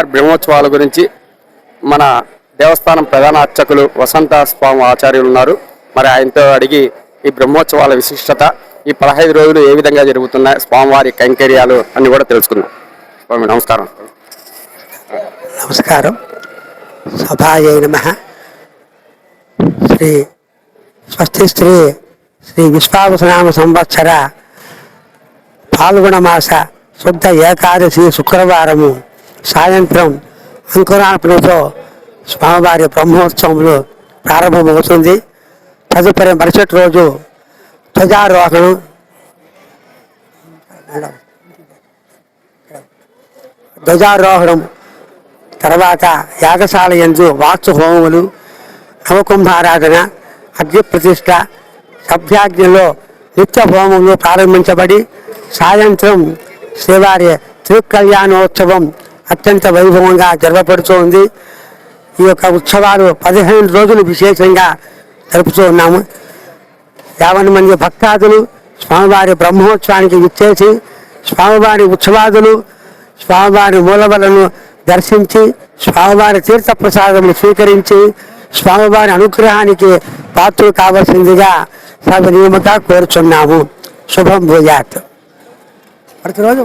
స్వామివారి బ్రహ్మోత్సవాల గురించి మన దేవస్థానం ప్రధాన అర్చకులు వసంత స్వామి ఆచార్యులు ఉన్నారు. మరి ఆయనతో అడిగి ఈ బ్రహ్మోత్సవాల విశిష్టత, ఈ 15 రోజులు ఏ విధంగా జరుగుతున్నాయి, స్వామివారి కైంకర్యాలు అన్ని కూడా తెలుసుకుందాం. స్వామి నమస్కారం. నమస్కారం. సభాయై నమః. శ్రీ స్వస్తి శ్రీ విశ్వావసనామ సంవత్సర పాల్గొన మాస శుద్ధ ఏకాదశి శుక్రవారము సాయంత్రం అంకురార్పణతో స్వామివారి బ్రహ్మోత్సవంలో ప్రారంభమవుతుంది. తదుపరి మరుసటి రోజు ధ్వజారోహణం తర్వాత యాగశాల యందు వాస్తు హోమములు, నవకుంభారాధన, అగ్ని ప్రతిష్ట, సభ్యాజ్ఞలో నిత్య హోమములు ప్రారంభించబడి సాయంత్రం శ్రీవారి తిరుకళ్యాణోత్సవం అత్యంత వైభవంగా జరపబడుతోంది. ఈ యొక్క ఉత్సవాలు 15 రోజులు విశేషంగా జరుపుతూ ఉన్నాము. 50 మంది భక్తాదులు స్వామివారి బ్రహ్మోత్సవానికి విచ్చేసి స్వామివారి ఉత్సవాదులు, స్వామివారి మూలవలను దర్శించి స్వామివారి తీర్థప్రసాదములు స్వీకరించి స్వామివారి అనుగ్రహానికి పాత్రలు కావాల్సిందిగా సవినీయంగా కోరుచున్నాము. శుభం భూయాత్. ప్రతిరోజు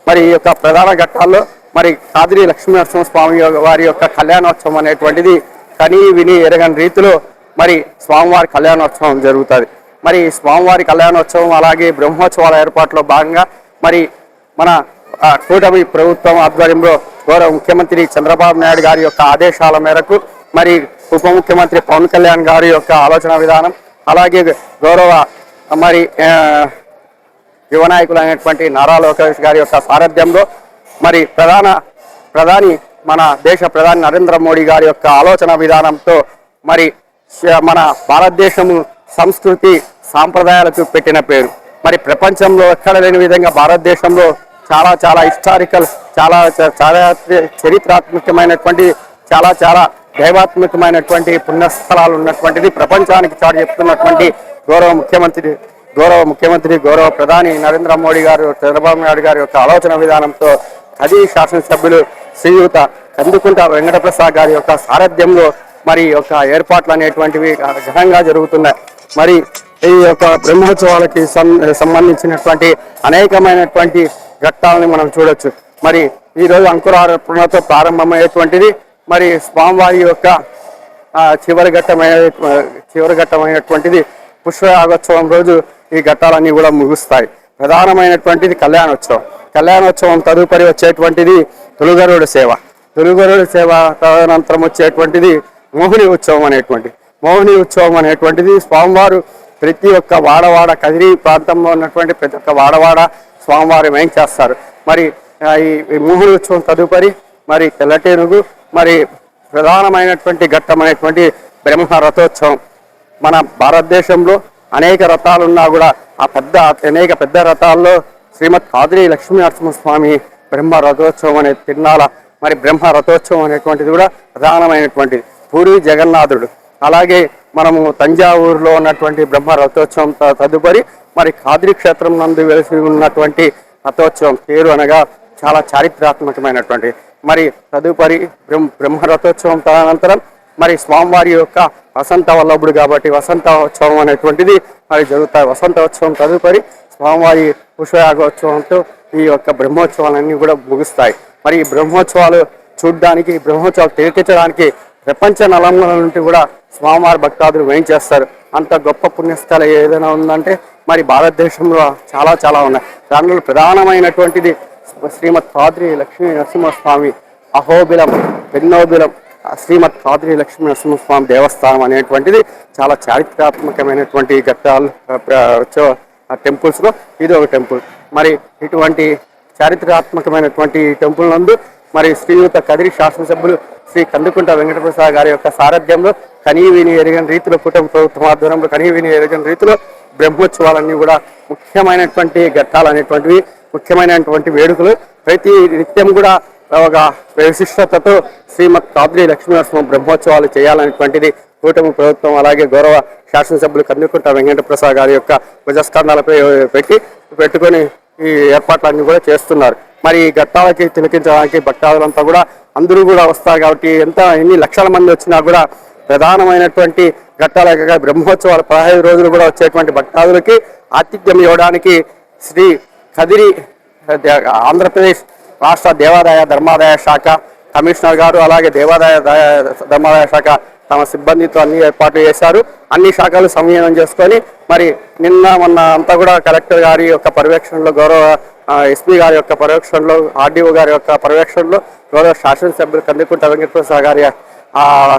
మరి ఈ యొక్క ప్రధాన ఘట్టాల్లో మరి కాదిరి లక్ష్మీనరసింహ స్వామి వారి యొక్క కళ్యాణోత్సవం అనేటువంటిది కనీ విని ఎరగని రీతిలో మరి స్వామివారి కళ్యాణోత్సవం జరుగుతుంది. మరి స్వామివారి కళ్యాణోత్సవం అలాగే బ్రహ్మోత్సవాల ఏర్పాట్లో భాగంగా మరి మన కూటమి ప్రభుత్వం ఆధ్వర్యంలో గౌరవ ముఖ్యమంత్రి చంద్రబాబు నాయుడు గారి యొక్క ఆదేశాల మేరకు మరి ఉప ముఖ్యమంత్రి పవన్ కళ్యాణ్ గారి యొక్క ఆలోచన విధానం, అలాగే గౌరవ మరి యువ నాయకులు అయినటువంటి నారా లోకేష్ గారి యొక్క సారథ్యంలో మరి ప్రధాని మన దేశ ప్రధాని నరేంద్ర మోడీ గారి యొక్క ఆలోచన విధానంతో మరి మన భారతదేశము సంస్కృతి సాంప్రదాయాలకు పెట్టిన పేరు. మరి ప్రపంచంలో ఎక్కడ లేని విధంగా భారతదేశంలో చాలా హిస్టారికల్, చాలా చరిత్రాత్మకమైనటువంటి, చాలా దైవాత్మకమైనటువంటి పుణ్యస్థలాలు ఉన్నటువంటిది ప్రపంచానికి చాటి చెప్తున్నటువంటి గౌరవ ముఖ్యమంత్రి గౌరవ ప్రధాని నరేంద్ర మోడీ గారు, చంద్రబాబు నాయుడు గారి యొక్క ఆలోచన విధానంతో అది శాసనసభ్యులు శ్రీయుత కందుకుంట వెంకటప్రసాద్ గారి యొక్క సారథ్యంలో మరి యొక్క ఏర్పాట్లు అనేటువంటివి ఘనంగా జరుగుతున్నాయి. మరి ఈ యొక్క బ్రహ్మోత్సవాలకి సంబంధించినటువంటి అనేకమైనటువంటి ఘట్టాలని మనం చూడొచ్చు. మరి ఈరోజు అంకురార్పణతో ప్రారంభమయ్యేటువంటిది మరి స్వామివారి యొక్క చివరి ఘట్టమైనటువంటిది పుష్పయాగోత్సవం రోజు ఈ ఘట్టాలన్నీ కూడా ముగుస్తాయి. ప్రధానమైనటువంటిది కళ్యాణోత్సవం తదుపరి వచ్చేటువంటిది తొలుగరుడు సేవ తదనంతరం వచ్చేటువంటిది మోహిని ఉత్సవం అనేటువంటిది స్వామివారు ప్రతి ఒక్క వాడవాడ కదిరి ప్రాంతంలో ఉన్నటువంటి ప్రతి ఒక్క వాడవాడ స్వామివారు వేయించేస్తారు. మరి ఈ మోహిని ఉత్సవం తదుపరి మరి తెల్లటేనుగు, మరి ప్రధానమైనటువంటి ఘట్టం అనేటువంటి బ్రహ్మ రథోత్సవం. మన భారతదేశంలో అనేక రథాలున్నా కూడా అనేక పెద్ద రథాల్లో శ్రీమద్ కాదిరి లక్ష్మీనరసింహస్వామి బ్రహ్మ రథోత్సవం అనే తిరునాళ మరి బ్రహ్మ రథోత్సవం అనేటువంటిది కూడా ప్రధానమైనటువంటిది. పూరి జగన్నాథుడు, అలాగే మనము తంజావూరులో ఉన్నటువంటి బ్రహ్మ రథోత్సవం తదుపరి మరి కాదిరి క్షేత్రం నందు వెలిసి ఉన్నటువంటి రథోత్సవం పేరు అనగా చాలా చారిత్రాత్మకమైనటువంటి మరి తదుపరి బ్రహ్మ రథోత్సవం తదనంతరం మరి స్వామివారి యొక్క వసంత వల్లభుడు కాబట్టి వసంతోత్సవం అనేటువంటిది మరి జరుగుతాయి. వసంతోత్సవం తదుపరి స్వామివారి పుష్పయాగోత్సవంతో ఈ యొక్క బ్రహ్మోత్సవాలన్నీ కూడా ముగుస్తాయి. మరి ఈ బ్రహ్మోత్సవాలు చూడ్డానికి, బ్రహ్మోత్సవాలు తిలకించడానికి ప్రపంచ నలుమూలల నుండి కూడా స్వామివారి భక్తాదులు వేయించేస్తారు. అంత గొప్ప పుణ్యస్థలం ఏదైనా ఉందంటే మరి భారతదేశంలో చాలా ఉన్నాయి. దానిలో ప్రధానమైనటువంటిది శ్రీమద్ కాదిరి లక్ష్మీ నరసింహస్వామి అహోబిలం పెన్నోబిలం శ్రీమద్ కాదిరి లక్ష్మీ నరసింహస్వామి దేవస్థానం అనేటువంటిది చాలా చారిత్రాత్మకమైనటువంటి ఘట్టాలు టెంపుల్స్లో ఇది ఒక టెంపుల్. మరి ఇటువంటి చారిత్రాత్మకమైనటువంటి టెంపుల్ నందు మరి శ్రీయుత కదిరి శాసనసభ్యులు శ్రీ కందుకుంట వెంకటప్రసాద్ గారి యొక్క సారథ్యంలో కనీవిని ఎరగని రీతిలో కుటుంబ ప్రభుత్వం ఆధ్వర్యంలో కనీవిని ఎరగని రీతిలో బ్రహ్మోత్సవాలన్నీ కూడా ముఖ్యమైనటువంటి ఘట్టాలు అనేటువంటివి, ముఖ్యమైనటువంటి వేడుకలు ప్రతి నిత్యం కూడా ఒక విశిష్టతతో శ్రీమద్ కాదిరి లక్ష్మీనరసింహ బ్రహ్మోత్సవాలు చేయాలనేటువంటిది కూటమి ప్రభుత్వం అలాగే గౌరవ శాసనసభ్యులు కందుకుంట వెంకటప్రసాద్ గారి యొక్క భుజస్కంధాలపై పెట్టుకొని ఈ ఏర్పాట్లన్నీ కూడా చేస్తున్నారు. మరి ఈ ఘట్టాలకి తిలకించడానికి భక్తాదులంతా కూడా అందరూ కూడా వస్తారు కాబట్టి ఎన్ని లక్షల మంది వచ్చినా కూడా ప్రధానమైనటువంటి ఘట్టాల బ్రహ్మోత్సవాలు 15 రోజులు కూడా వచ్చేటువంటి భక్తాదులకి ఆతిథ్యం ఇవ్వడానికి శ్రీ కదిరి ఆంధ్రప్రదేశ్ రాష్ట్ర దేవాదాయ ధర్మాదాయ శాఖ కమిషనర్ గారు అలాగే దేవాదాయ ధర్మాదాయ శాఖ తమ సిబ్బందితో అన్ని ఏర్పాట్లు చేశారు. అన్ని శాఖలు సమన్వయం చేసుకొని మరి మొన్న అంతా కూడా కలెక్టర్ గారి యొక్క పర్యవేక్షణలో గౌరవ ఎస్పీ గారి యొక్క పర్యవేక్షణలో ఆర్డీఓ గారి యొక్క పర్యవేక్షణలో గౌరవ శాసనసభ్యులు కందికుంట వెంకటప్రసాద్ గారి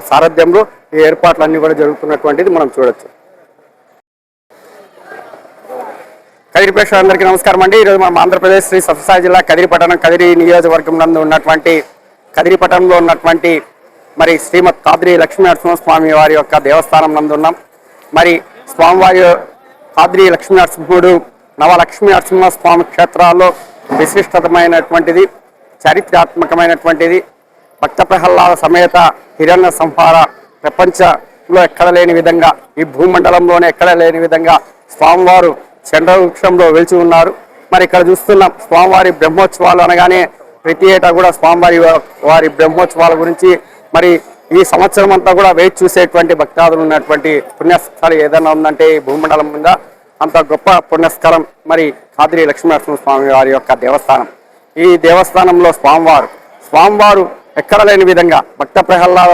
సారథ్యంలో ఈ ఏర్పాట్లన్నీ కూడా జరుగుతున్నటువంటిది మనం చూడొచ్చు. కదిరి ప్రేక్షకులందరికీ నమస్కారం అండి. ఈరోజు మనం ఆంధ్రప్రదేశ్ శ్రీ సత్యసాయి జిల్లా కదిరి పట్టణం కదిరి నియోజకవర్గం నందు ఉన్నటువంటి కదిరి పట్టణంలో ఉన్నటువంటి మరి శ్రీమద్ కాద్రి లక్ష్మీనరసింహస్వామి వారి యొక్క దేవస్థానం నందు ఉన్నాం. మరి స్వామివారి కాద్రి లక్ష్మీనరసింహుడు నవలక్ష్మీ నరసింహస్వామి క్షేత్రాల్లో విశిష్టమైనటువంటిది, చారిత్రాత్మకమైనటువంటిది. భక్త ప్రహ్లాద సమేత హిరణ్య సంహార ప్రపంచంలో ఎక్కడ లేని విధంగా, ఈ భూమండలంలోనే ఎక్కడ లేని విధంగా స్వామివారు చంద్రవృక్షంలో వెలిచి ఉన్నారు. మరి ఇక్కడ చూస్తున్నాం స్వామివారి బ్రహ్మోత్సవాలు అనగానే ప్రతి ఏటా కూడా స్వామివారి బ్రహ్మోత్సవాల గురించి మరి ఈ సంవత్సరం అంతా కూడా వేచి చూసేటువంటి భక్తాదులు ఉన్నటువంటి పుణ్యస్థలం ఏదైనా ఉందంటే ఈ భూమండలం మీద అంత గొప్ప పుణ్యస్థలం మరి కాద్రి లక్ష్మీనరసింహస్వామి వారి యొక్క దేవస్థానం. ఈ దేవస్థానంలో స్వామివారు ఎక్కడ లేని విధంగా భక్త ప్రహ్లాద